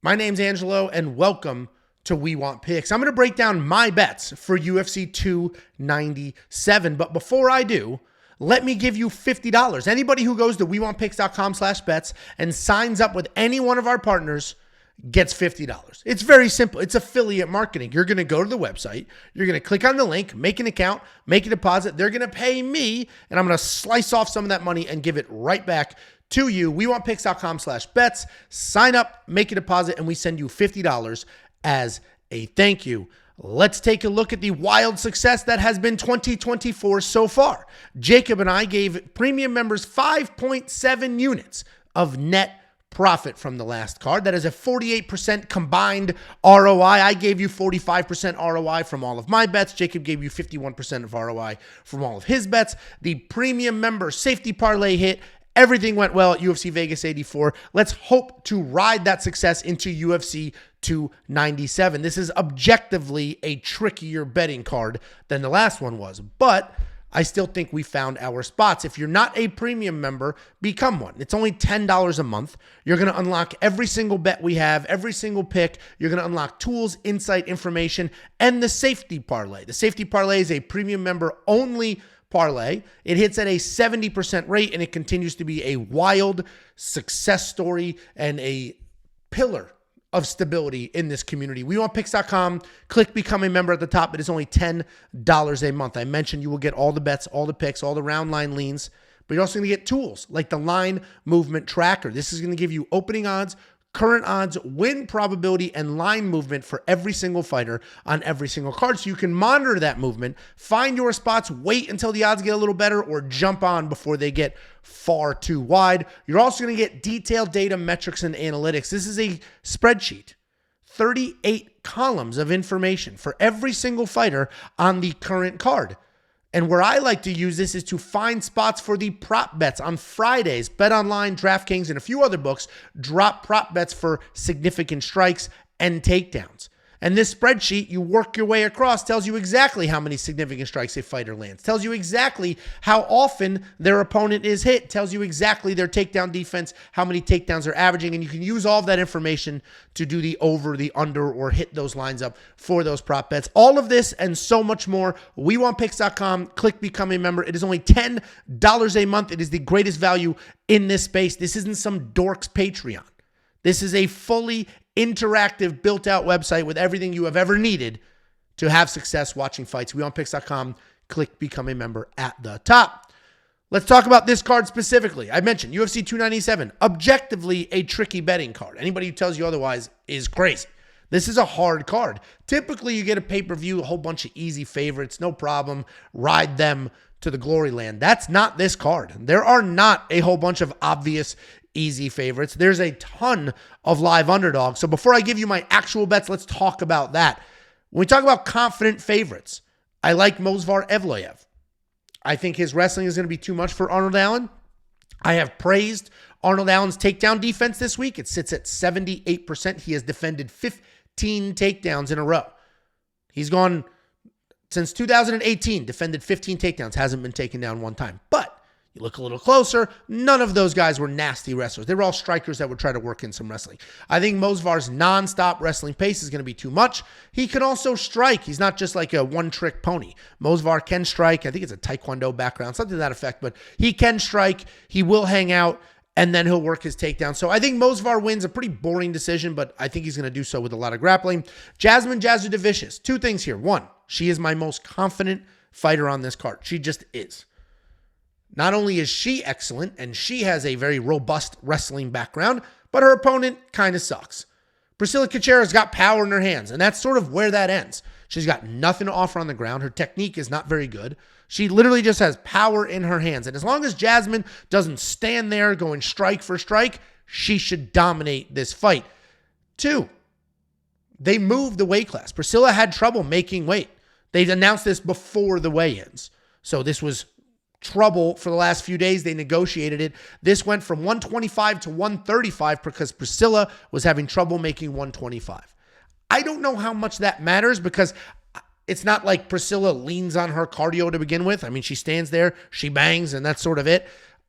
My name's Angelo, and welcome to WeWant Picks. I'm going to break down my bets for UFC 297, but before I do, let me give you $50. Anybody who goes to WeWantPicks.com/bets and signs up with any one of our partners gets $50. It's very simple. It's affiliate marketing. You're going to go to the website. You're going to click on the link, make an account, make a deposit. They're going to pay me, and I'm going to slice off some of that money and give it right back to you. WeWantPicks.com/bets. Sign up, make a deposit, and we send you $50 as a thank you. Let's take a look at the wild success that has been 2024 so far. Jacob and I gave premium members 5.7 units of net profit from the last card. That is a 48% combined ROI. I gave you 45% ROI from all of my bets. Jacob gave you 51% of ROI from all of his bets. The premium member safety parlay hit. Everything went well at UFC Vegas 84. Let's hope to ride that success into UFC 297. This is objectively a trickier betting card than the last one was, but I still think we found our spots. If you're not a premium member, become one. It's only $10 a month. You're going to unlock every single bet we have, every single pick. You're going to unlock tools, insight, information, and the safety parlay. The safety parlay is a premium member only parlay. It hits at a 70% rate, and it continues to be a wild success story and a pillar of stability in this community. WeWantPicks.com. Click Become a Member at the top. It is only $10 a month. I mentioned you will get all the bets, all the picks, all the round line leans, but you're also going to get tools like the line movement tracker. This is going to give you opening odds, current odds, win probability, and line movement for every single fighter on every single card. So you can monitor that movement, find your spots, wait until the odds get a little better, or jump on before they get far too wide. You're also going to get detailed data, metrics, and analytics. This is a spreadsheet, 38 columns of information for every single fighter on the current card. And where I like to use this is to find spots for the prop bets. On Fridays, BetOnline, DRAFTKINGS, and a few other books drop prop bets for significant strikes and takedowns. And this spreadsheet, you work your way across, tells you exactly how many significant strikes a fighter lands, tells you exactly how often their opponent is hit, tells you exactly their takedown defense, how many takedowns they're averaging, and you can use all of that information to do the over, the under, or hit those lines up for those prop bets. All of this and so much more, WeWantPicks.com. Click Become a Member. It is only $10 a month. It is the greatest value in this space. This isn't some dork's Patreon. This is a fully interactive, built-out website with everything you have ever needed to have success watching fights. WeWantPicks.com. Click Become a Member at the top. Let's talk about this card specifically. I mentioned UFC 297, objectively a tricky betting card. Anybody who tells you otherwise is crazy. This is a hard card. Typically, you get a pay-per-view, a whole bunch of easy favorites, no problem, ride them to the glory land. That's not this card. There are not a whole bunch of obvious easy favorites. There's a ton of live underdogs. So before I give you my actual bets, let's talk about that. When we talk about confident favorites, I like Movsar Evloev. I think his wrestling is going to be too much for Arnold Allen. I have praised Arnold Allen's takedown defense this week. It sits at 78%. He has defended 15 takedowns in a row. He's gone since 2018, defended 15 takedowns, hasn't been taken down one time. But you look a little closer, none of those guys were nasty wrestlers. They were all strikers that would try to work in some wrestling. I think Movsar's nonstop wrestling pace is going to be too much. He can also strike. He's not just like a one-trick pony. Movsar can strike. I think it's a Taekwondo background, something to that effect, but he can strike. He will hang out, and then he'll work his takedown. So I think Movsar wins a pretty boring decision, but I think he's going to do so with a lot of grappling. Jasmine Jasudavicius, two things here. One, she is my most confident fighter on this card. She just is. Not only is she excellent, and she has a very robust wrestling background, but her opponent kind of sucks. Priscilla Caceres got power in her hands, and that's sort of where that ends. She's got nothing to offer on the ground. Her technique is not very good. She literally just has power in her hands. And as long as Jasmine doesn't stand there going strike for strike, she should dominate this fight. Two, they moved the weight class. Priscilla had trouble making weight. They've announced this before the weigh-ins. So this was trouble for the last few days. They negotiated it. This went from 125 to 135 because Priscilla was having trouble making 125. I don't know how much that matters because it's not like Priscilla leans on her cardio to begin with. I mean, she stands there, she bangs, and that's sort of it.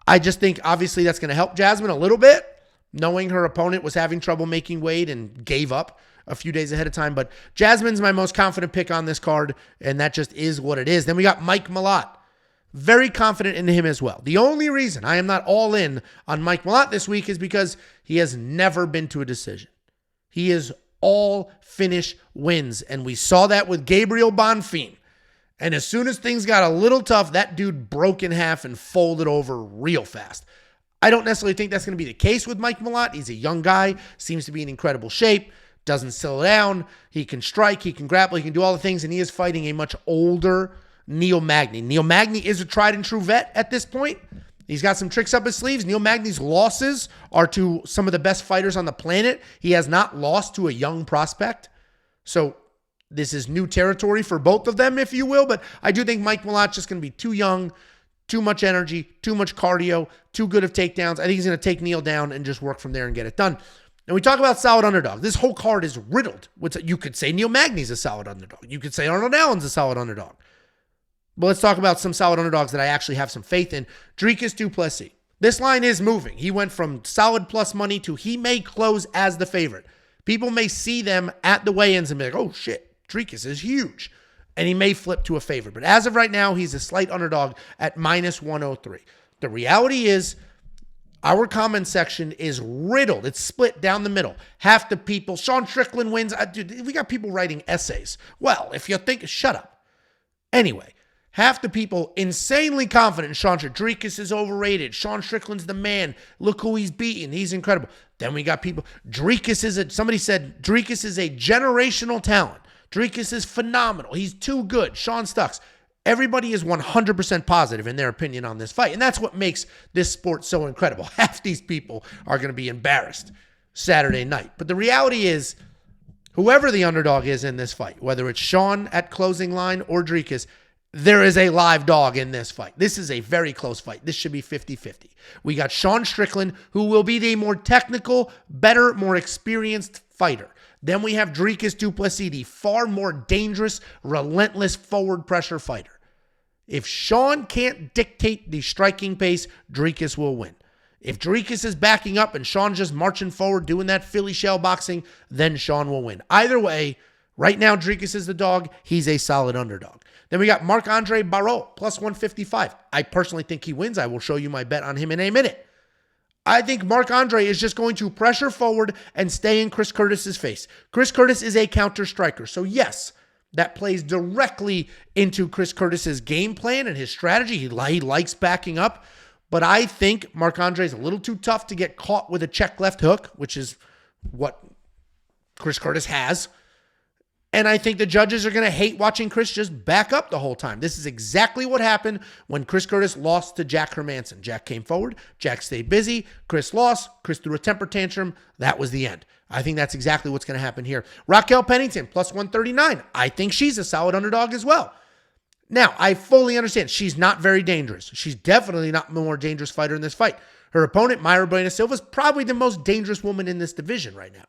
I just think obviously that's going to help Jasmine a little bit. knowing her opponent was having trouble making weight and gave up a few days ahead of time. But Jasmine's my most confident pick on this card, and that just is what it is. Then we got Mike Malott. Very confident in him as well. The only reason I am not all in on Mike Malott this week is because he has never been to a decision. He is all finish wins, and we saw that with Gabriel Bonfim. And as soon as things got a little tough, that dude broke in half and folded over real fast. I don't necessarily think that's going to be the case with Mike Malott. He's a young guy, seems to be in incredible shape, doesn't slow down. He can strike, he can grapple, he can do all the things, and he is fighting a much older Neil Magny. Neil Magny is a tried and true vet at this point. He's got some tricks up his sleeves. Neil Magny's losses are to some of the best fighters on the planet. He has not lost to a young prospect. So this is new territory for both of them, if you will. But I do think Mike Malott's just going to be too young, too much energy, too much cardio, too good of takedowns. I think he's going to take Neil down and just work from there and get it done. And we talk about solid underdog. This whole card is riddled. You could say Neil Magny's a solid underdog. You could say Arnold Allen's a solid underdog. But let's talk about some solid underdogs that I actually have some faith in. Dricus du Plessis. This line is moving. He went from solid plus money to he may close as the favorite. People may see them at the weigh-ins and be like, oh shit, Dricus is huge. And he may flip to a favorite. But as of right now, he's a slight underdog at minus 103. The reality is our comment section is riddled. It's split down the middle. Half the people, Sean Strickland wins. Dude, we got people writing essays. Well, if you think, shut up. Anyway. Half the people insanely confident Sean Dricus is overrated. Sean Strickland's the man. Look who he's beaten. He's incredible. Then we got people. Somebody said Dricus is a generational talent. Dricus is phenomenal. He's too good. Sean Stucks. Everybody is 100% positive in their opinion on this fight. And that's what makes this sport so incredible. Half these people are going to be embarrassed Saturday night. But the reality is, whoever the underdog is in this fight, whether it's Sean at closing line or Dricus, there is a live dog in this fight. This is a very close fight. This should be 50-50. We got Sean Strickland, who will be the more technical, better, more experienced fighter. Then we have Dricus du Plessis, the far more dangerous, relentless forward pressure fighter. If Sean can't dictate the striking pace, Dricus will win. If Dricus is backing up and Sean's just marching forward, doing that Philly shell boxing, then Sean will win. Either way, right now Dricus is the dog. He's a solid underdog. Then we got Marc-Andre Barrault, plus 155. I personally think he wins. I will show you my bet on him in a minute. I think Marc-Andre is just going to pressure forward and stay in Chris Curtis's face. Chris Curtis is a counter striker. So yes, that plays directly into Chris Curtis's game plan and his strategy. He likes backing up. But I think Marc-Andre is a little too tough to get caught with a check left hook, which is what Chris Curtis has. And I think the judges are going to hate watching Chris just back up the whole time. This is exactly what happened when Chris Curtis lost to Jack Hermanson. Jack came forward. Jack stayed busy. Chris lost. Chris threw a temper tantrum. That was the end. I think that's exactly what's going to happen here. Raquel Pennington, plus 139. I think she's a solid underdog as well. Now, I fully understand. She's not very dangerous. She's definitely not the more dangerous fighter in this fight. Her opponent, Mayra Bueno Silva, is probably the most dangerous woman in this division right now.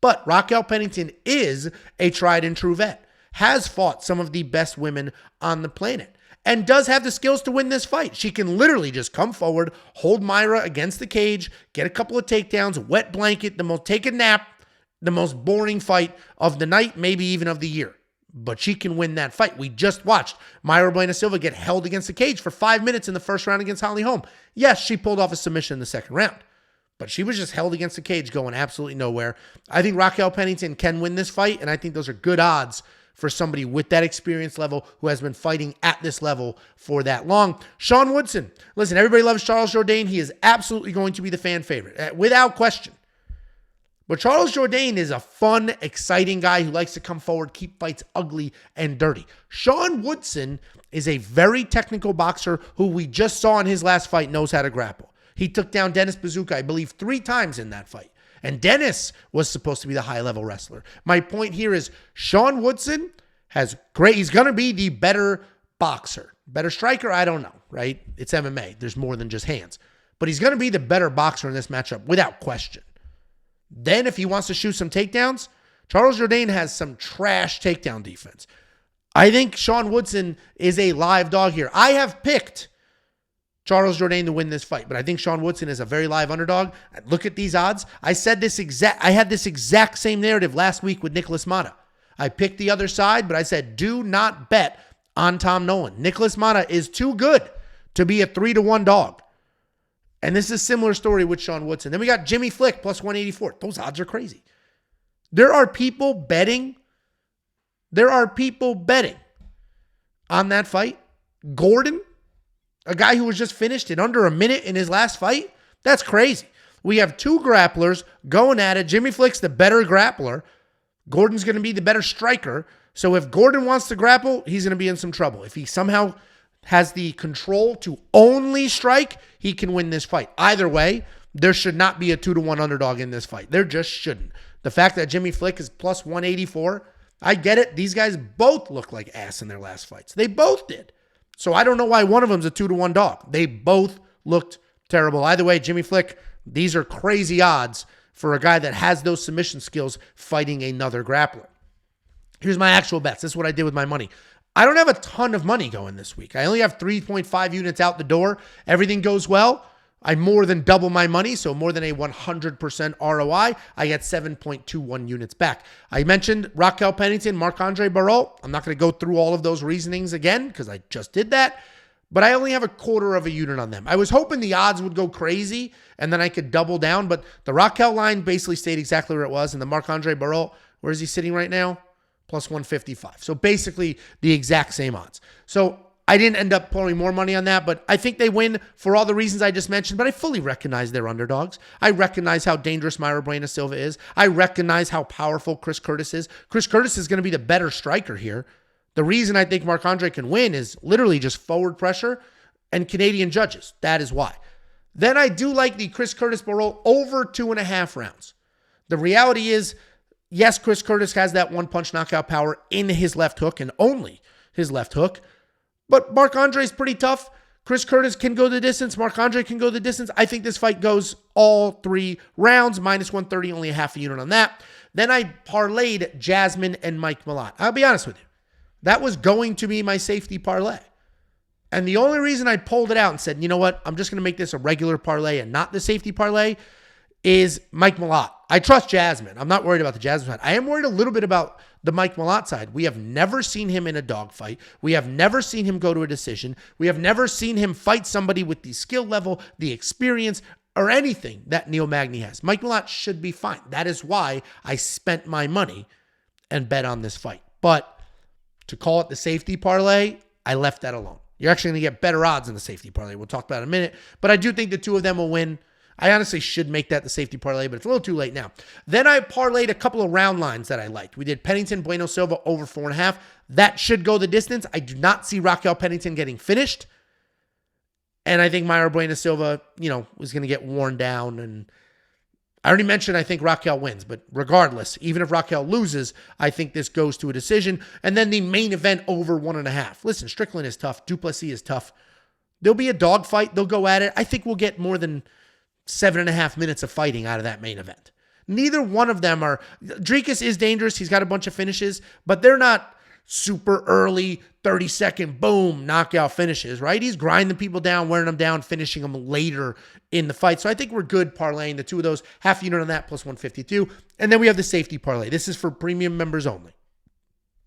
But Raquel Pennington is a tried and true vet, has fought some of the best women on the planet, and does have the skills to win this fight. She can literally just come forward, hold Mayra against the cage, get a couple of takedowns, wet blanket, take a nap, the most boring fight of the night, maybe even of the year. But she can win that fight. We just watched Mayra Bueno Silva get held against the cage for 5 minutes in the first round against Holly Holm. Yes, she pulled off a submission in the second round, but she was just held against the cage going absolutely nowhere. I think Raquel Pennington can win this fight, and I think those are good odds for somebody with that experience level who has been fighting at this level for that long. Sean Woodson. Listen, everybody loves Charles Jourdain. He is absolutely going to be the fan favorite, without question. But Charles Jourdain is a fun, exciting guy who likes to come forward, keep fights ugly and dirty. Sean Woodson is a very technical boxer who we just saw in his last fight knows how to grapple. He took down Dennis Bazooka, I believe, 3 times in that fight. And Dennis was supposed to be the high-level wrestler. My point here is Sean Woodson he's going to be the better boxer. Better striker, I don't know, right? It's MMA. There's more than just hands. But he's going to be the better boxer in this matchup, without question. Then if he wants to shoot some takedowns, Charles Jourdain has some trash takedown defense. I think Sean Woodson is a live dog here. I have picked Charles Jourdain to win this fight, but I think Sean Woodson is a very live underdog. Look at these odds. I had this exact same narrative last week with Nicholas Mata. I picked the other side, but I said, do not bet on Tom Nolan. Nicholas Mata is too good to be a 3-1 dog. And this is a similar story with Sean Woodson. Then we got Jimmy Flick plus 184. Those odds are crazy. There are people betting on that fight. Gordon, a guy who was just finished in under a minute in his last fight. That's crazy. We have two grapplers going at it. Jimmy Flick's the better grappler. Gordon's going to be the better striker. So if Gordon wants to grapple, he's going to be in some trouble. If he somehow has the control to only strike, he can win this fight. Either way, there should not be a 2-1 underdog in this fight. There just shouldn't. The fact that Jimmy Flick is plus 184, I get it. These guys both look like ass in their last fights. They both did. So I don't know why one of them's a 2-1 dog. They both looked terrible. Either way, Jimmy Flick, these are crazy odds for a guy that has those submission skills fighting another grappler. Here's my actual bets. This is what I did with my money. I don't have a ton of money going this week. I only have 3.5 units out the door. Everything goes well. I more than double my money, so more than a 100% ROI. I get 7.21 units back. I mentioned Raquel Pennington, Marc-Andre Barrault. I'm not going to go through all of those reasonings again because I just did that, but I only have a quarter of a unit on them. I was hoping the odds would go crazy and then I could double down, but the Raquel line basically stayed exactly where it was, and the Marc-Andre Barrault, where is he sitting right now? Plus 155. So basically the exact same odds. So I didn't end up pouring more money on that, but I think they win for all the reasons I just mentioned, but I fully recognize they're underdogs. I recognize how dangerous Mayra Bueno Silva is. I recognize how powerful Chris Curtis is. Chris Curtis is going to be the better striker here. The reason I think Marc-Andre can win is literally just forward pressure and Canadian judges. That is why. Then I do like the Chris Curtis Barrault over 2.5 rounds. The reality is, yes, Chris Curtis has that one-punch knockout power in his left hook and only his left hook. But Marc-Andre is pretty tough. Chris Curtis can go the distance. Marc-Andre can go the distance. I think this fight goes all 3 rounds. Minus 130, only a half a unit on that. Then I parlayed Jasmine and Mike Malott. I'll be honest with you. That was going to be my safety parlay. And the only reason I pulled it out and said, you know what, I'm just going to make this a regular parlay and not the safety parlay is Mike Malott. I trust Jasmine. I'm not worried about the Jasmine side. I am worried a little bit about the Mike Malott side. We have never seen him in a dogfight. We have never seen him go to a decision. We have never seen him fight somebody with the skill level, the experience, or anything that Neil Magny has. Mike Malott should be fine. That is why I spent my money and bet on this fight. But to call it the safety parlay, I left that alone. You're actually going to get better odds in the safety parlay. We'll talk about it in a minute. But I do think the two of them will win. I honestly should make that the safety parlay, but it's a little too late now. Then I parlayed a couple of round lines that I liked. We did Pennington, Bueno Silva over 4.5. That should go the distance. I do not see Raquel Pennington getting finished. And I think Mayra Bueno Silva, was going to get worn down. And I already mentioned I think Raquel wins, but regardless, even if Raquel loses, I think this goes to a decision. And then the main event over 1.5. Listen, Strickland is tough. Du Plessis is tough. There'll be a dogfight. They'll go at it. I think we'll get more than 7.5 minutes of fighting out of that main event. Neither one of them are. Dricus is dangerous. He's got a bunch of finishes, but they're not super early, 30-second, boom, knockout finishes, right? He's grinding people down, wearing them down, finishing them later in the fight. So I think we're good parlaying the two of those. Half unit on that, plus 152. And then we have the safety parlay. This is for premium members only.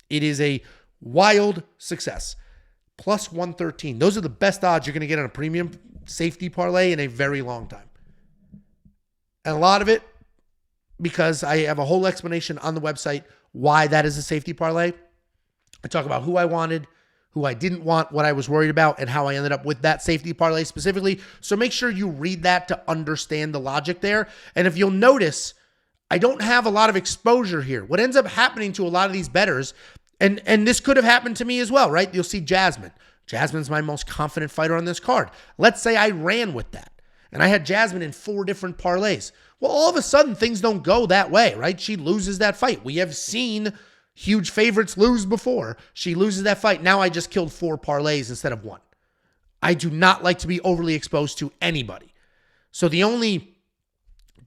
It is a wild success. Plus 113. Those are the best odds you're going to get on a premium safety parlay in a very long time. And a lot of it, because I have a whole explanation on the website why that is a safety parlay. I talk about who I wanted, who I didn't want, what I was worried about, and how I ended up with that safety parlay specifically. So make sure you read that to understand the logic there. And if you'll notice, I don't have a lot of exposure here. What ends up happening to a lot of these bettors, and this could have happened to me as well, right? You'll see Jasmine. Jasmine's my most confident fighter on this card. Let's say I ran with that. And I had Jasmine in 4 different parlays. Well, all of a sudden, things don't go that way, right? She loses that fight. We have seen huge favorites lose before. She loses that fight. Now I just killed 4 parlays instead of 1. I do not like to be overly exposed to anybody. So the only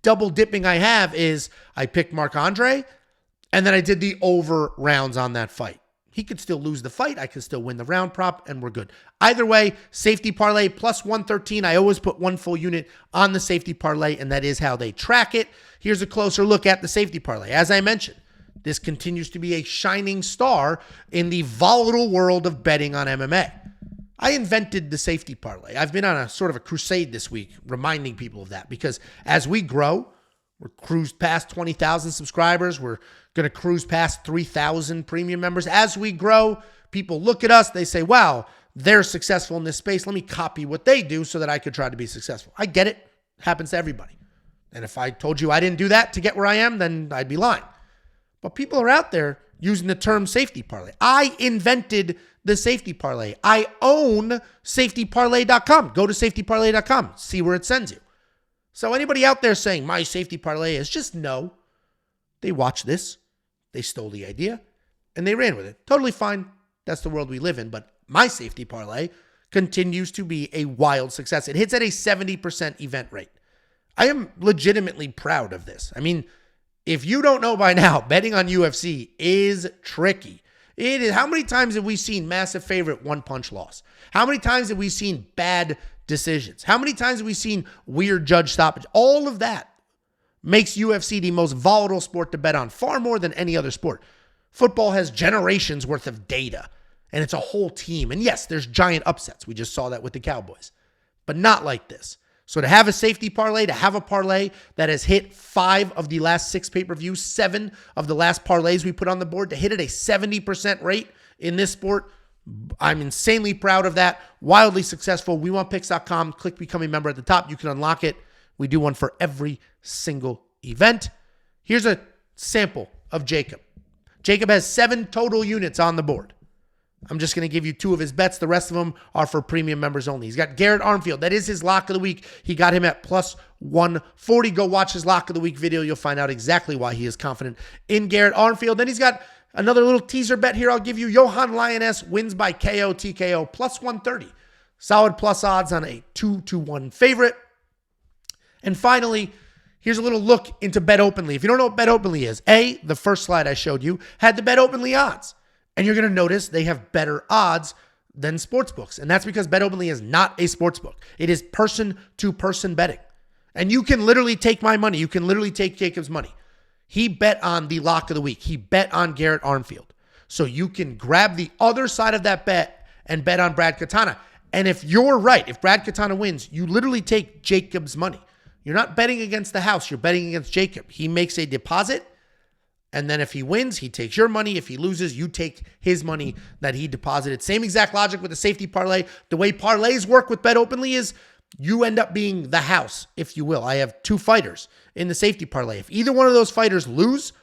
double dipping I have is I picked Marc-Andre, and then I did the over rounds on that fight. He could still lose the fight. I could still win the round prop, and we're good. Either way, safety parlay plus 113. I always put one full unit on the safety parlay, and that is how they track it. Here's a closer look at the safety parlay. As I mentioned, this continues to be a shining star in the volatile world of betting on MMA. I invented the safety parlay. I've been on a sort of a crusade this week reminding people of that, because as we grow, we're cruised past 20,000 subscribers. We're going to cruise past 3,000 premium members. As we grow, people look at us. They say, wow, they're successful in this space. Let me copy what they do so that I could try to be successful. I get it. It happens to everybody. And if I told you I didn't do that to get where I am, then I'd be lying. But people are out there using the term safety parlay. I invented the safety parlay. I own safetyparlay.com. Go to safetyparlay.com. See where it sends you. So anybody out there saying my safety parlay is, just know they watched this, they stole the idea, and they ran with it. Totally fine. That's the world we live in. But my safety parlay continues to be a wild success. It hits at a 70% event rate. I am legitimately proud of this. I mean, if you don't know by now, betting on UFC is tricky. It is. How many times have we seen massive favorite one-punch loss? How many times have we seen bad decisions? How many times have we seen weird judge stoppage? All of that makes UFC the most volatile sport to bet on, far more than any other sport. Football has generations worth of data, and it's a whole team. And yes, there's giant upsets. We just saw that with the Cowboys, but not like this. So to have a safety parlay, to have a parlay that has hit 5 of the last 6 pay-per-views, 7 of the last parlays we put on the board, to hit at a 70% rate in this sport, I'm insanely proud of that. Wildly successful. WeWantPicks.com. Click Become a Member at the top. You can unlock it. We do one for every single event. Here's a sample of Jacob. Jacob has 7 total units on the board. I'm just going to give you 2 of his bets. The rest of them are for premium members only. He's got Garrett Armfield. That is his lock of the week. He got him at plus 140. Go watch his lock of the week video. You'll find out exactly why he is confident in Garrett Armfield. Then he's got another little teaser bet here I'll give you. Johan Lioness wins by KO TKO plus 130. Solid plus odds on a 2-1 favorite. And finally, here's a little look into BetOpenly. If you don't know what BetOpenly is, the first slide I showed you had the BetOpenly odds. And you're going to notice they have better odds than sportsbooks. And that's because BetOpenly is not a sportsbook. It is person-to-person betting. And you can literally take my money. You can literally take Jacob's money. He bet on the lock of the week. He bet on Garrett Armfield. So you can grab the other side of that bet and bet on Brad Katana. And if you're right, if Brad Katana wins, you literally take Jacob's money. You're not betting against the house. You're betting against Jacob. He makes a deposit. And then if he wins, he takes your money. If he loses, you take his money that he deposited. Same exact logic with the safety parlay. The way parlays work with BetOpenly is you end up being the house, if you will. I have 2 fighters in the safety parlay. If either one of those fighters lose,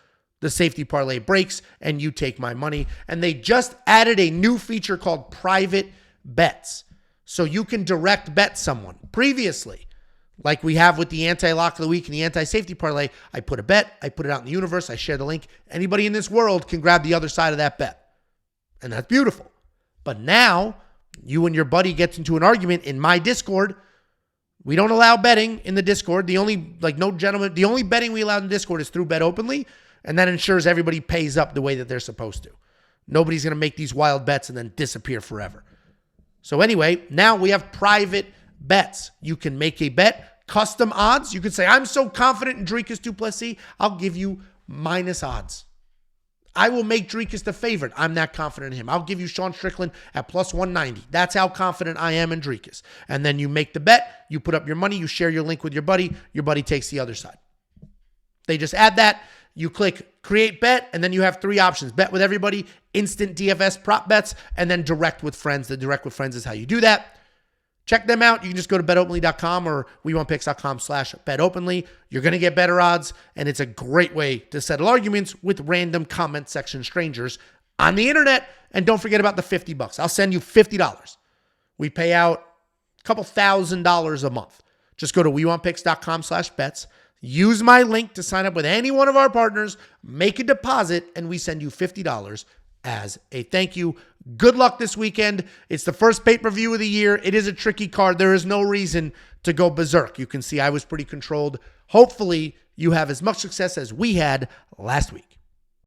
the safety parlay breaks and you take my money. And they just added a new feature called private bets. So you can direct bet someone. Previously, like we have with the anti-lock of the week and the anti-safety parlay, I put a bet, I put it out in the universe, I share the link. Anybody in this world can grab the other side of that bet. And that's beautiful. But now, you and your buddy gets into an argument in my Discord. We don't allow betting in the Discord. The only betting we allow in the Discord is through BetOpenly, and that ensures everybody pays up the way that they're supposed to. Nobody's going to make these wild bets and then disappear forever. So anyway, now we have private bets. You can make a bet, custom odds. You could say, I'm so confident in Dricus du Plessis, I'll give you minus odds. I will make Dricus the favorite. I'm that confident in him. I'll give you Sean Strickland at plus 190. That's how confident I am in Dricus. And then you make the bet, you put up your money, you share your link with your buddy takes the other side. They just add that. You click create bet, and then you have 3 options. Bet with everybody, instant DFS prop bets, and then direct with friends. The direct with friends is how you do that. Check them out. You can just go to betopenly.com or WeWantPicks.com/betopenly. You're going to get better odds, and it's a great way to settle arguments with random comment section strangers on the internet. And don't forget about the $50. I'll send you $50. We pay out a couple $1,000s a month. Just go to WeWantPicks.com/bets. Use my link to sign up with any one of our partners, make a deposit, and we send you $50 as a thank you. Good luck this weekend. It's the first pay-per-view of the year. It is a tricky card. There is no reason to go berserk. You can see I was pretty controlled. Hopefully, you have as much success as we had last week.